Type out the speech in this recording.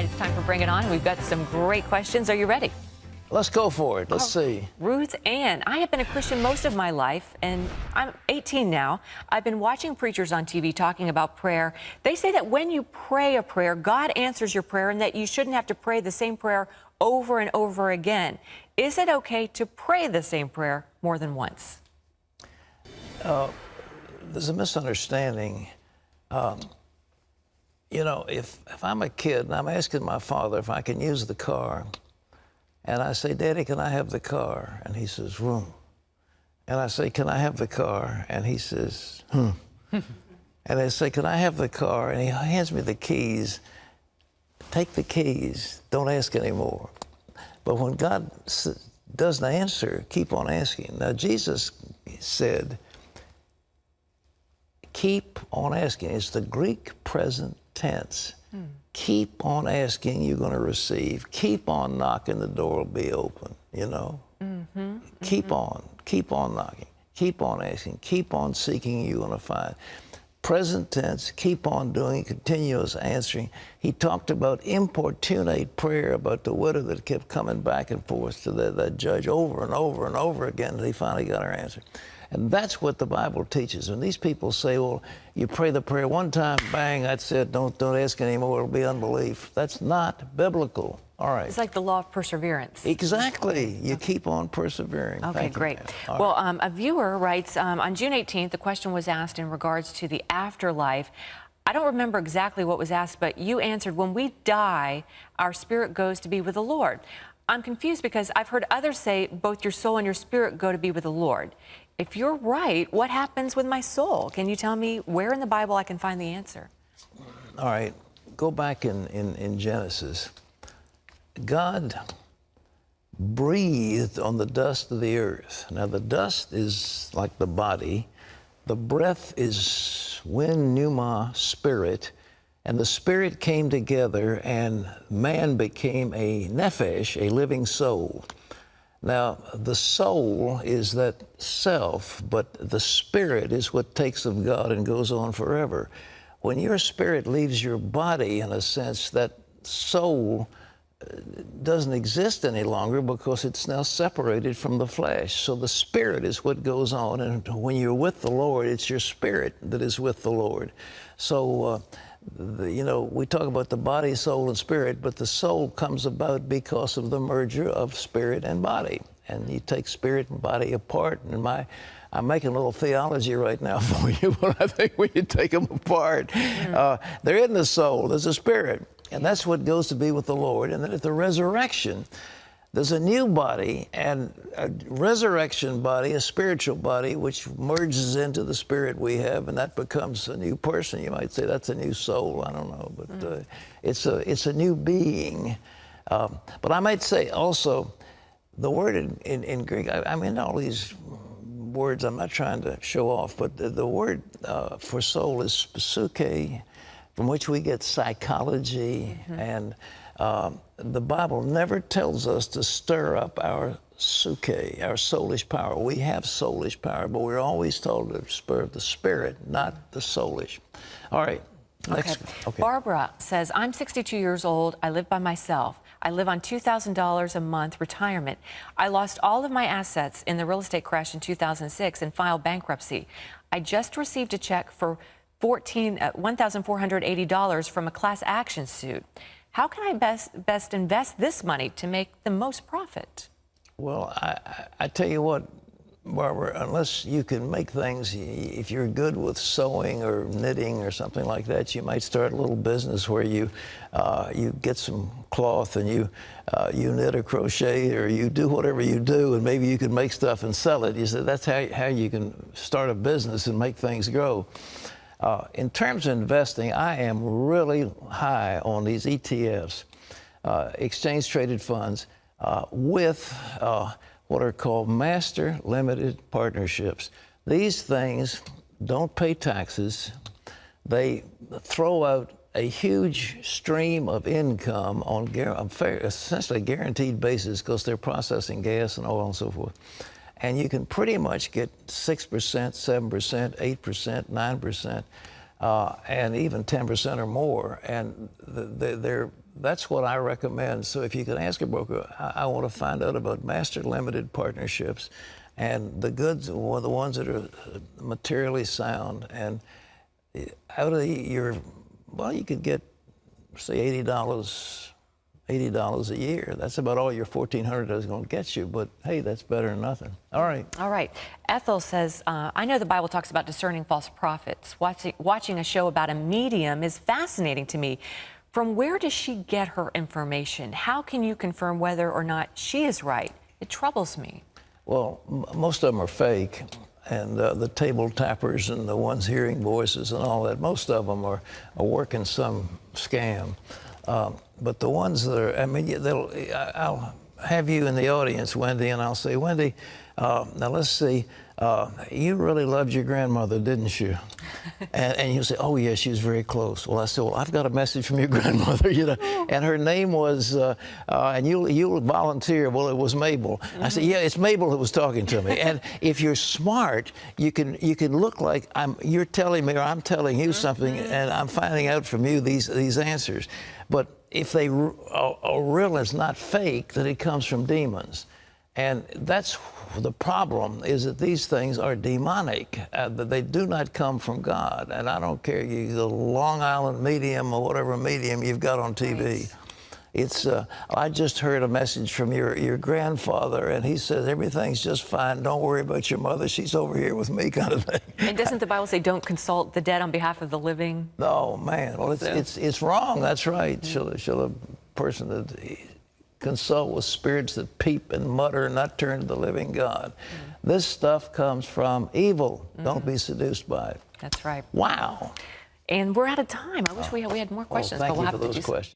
it's time for Bring It On. We've got some great questions. Are you ready? Let's go for it. Let's see. Ruth Ann, I have been a Christian most of my life, and I'm 18 now. I've been watching preachers on TV talking about prayer. They say that when you pray a prayer, God answers your prayer, and that you shouldn't have to pray the same prayer over and over again. Is it okay to pray the same prayer more than once? There's a misunderstanding. You know, if I'm a kid and I'm asking my father if I can use the car, and I say, Daddy, can I have the car? And he says, room. And I say, can I have the car? And he says, And I say, can I have the car? And he hands me the keys. Take the keys. Don't ask anymore. But when God doesn't answer, keep on asking. Now, Jesus said, keep on asking. It's the Greek present tense. Keep on asking, you're going to receive. Keep on knocking, the door will be open, you know? Keep on knocking. Keep on asking. Keep on seeking, you're going to find. Present tense, keep on doing, continuous answering. He talked about importunate prayer, about the widow that kept coming back and forth to that judge over and over and over again until he finally got her answer. And that's what the Bible teaches. When these people say, well, you pray the prayer one time, bang, that's it, don't ask anymore, it'll be unbelief. That's not biblical. All right. It's like the law of perseverance. Exactly. You keep on persevering. Okay, great. Well, a viewer writes, on June 18th, the question was asked in regards to the afterlife. I don't remember exactly what was asked, but you answered, when we die, our spirit goes to be with the Lord. I'm confused because I've heard others say both your soul and your spirit go to be with the Lord. If you're right, what happens with my soul? Can you tell me where in the Bible I can find the answer? All right. Go back in Genesis. God breathed on the dust of the earth. Now, the dust is like the body. The breath is wind, pneuma, spirit. And the spirit came together, and man became a nephesh, a living soul. Now, the soul is that self, but the spirit is what takes of God and goes on forever. When your spirit leaves your body, in a sense, that soul doesn't exist any longer because it's now separated from the flesh. So the spirit is what goes on, and when you're with the Lord, it's your spirit that is with the Lord. So, you know, we talk about the body, soul, and spirit, but the soul comes about because of the merger of spirit and body. And you take spirit and body apart, and I'm making a little theology right now for you, but I think when you take them apart, they're in the soul, there's a spirit, and that's what goes to be with the Lord. And then at the resurrection, there's a new body, and a resurrection body, a spiritual body, which merges into the spirit we have, and that becomes a new person. You might say that's a new soul. I don't know, but it's a new being. But I might say also, the word in Greek, I mean, all these words I'm not trying to show off, but the word for soul is psyche, from which we get psychology, and the Bible never tells us to stir up our psyche, our soulish power. We have soulish power, but we're always told to spur the spirit, not the soulish. All right. Next. Okay. Barbara says, I'm 62 years old. I live by myself. I live on $2,000 a month retirement. I lost all of my assets in the real estate crash in 2006 and filed bankruptcy. I just received a check for $1,480 from a class action suit. How can I best invest this money to make the most profit? Well, I tell you what, Barbara, unless you can make things, if you're good with sewing or knitting or something like that, you might start a little business where you get some cloth and you knit or crochet, or you do whatever you do, and maybe you can make stuff and sell it. You said that's how you can start a business and make things grow. In terms of investing, I am really high on these ETFs, exchange-traded funds, with what are called master limited partnerships. These things don't pay taxes. They throw out a huge stream of income on essentially guaranteed basis because they're processing gas and oil and so forth. And you can pretty much get 6%, 7%, 8%, 9%, and even 10% or more. And that's what I recommend. So if you can ask a broker, I want to find out about master limited partnerships and the goods, or the ones that are materially sound. And out of your, well, you could get, say, $80 a year. That's about all your $1,400 is going to get you. But hey, that's better than nothing. All right. All right. Ethel says, I know the Bible talks about discerning false prophets. Watching a show about a medium is fascinating to me. From where does she get her information? How can you confirm whether or not she is right? It troubles me. Well, most of them are fake. And the table tappers and the ones hearing voices and all that, most of them are working some scam. But the ones that are, I mean, I'll have you in the audience, Wendy, and I'll say, Wendy, now let's see, you really loved your grandmother, didn't you? And you say, oh, yeah, she was very close. Well, I said, well, I've got a message from your grandmother, you know, and her name was, and you'll volunteer, well, it was Mabel. I said, yeah, it's Mabel who was talking to me. And if you're smart, you can look like you're telling me or I'm telling you something, and I'm finding out from you these answers. But if they are real, it's not fake, that it comes from demons. And that's the problem, is that these things are demonic, that they do not come from God. And I don't care, the Long Island medium or whatever medium you've got on TV. Right. It's, I just heard a message from your grandfather, and he says, everything's just fine. Don't worry about your mother. She's over here with me, kind of thing. And doesn't the Bible say don't consult the dead on behalf of the living? No, man. Well, it's wrong. That's right. Mm-hmm. Shall a person that consult with spirits that peep and mutter and not turn to the living God. Mm-hmm. This stuff comes from evil. Mm-hmm. Don't be seduced by it. That's right. Wow. And we're out of time. I wish we had more questions, but we'll have to do. Thank you for those questions.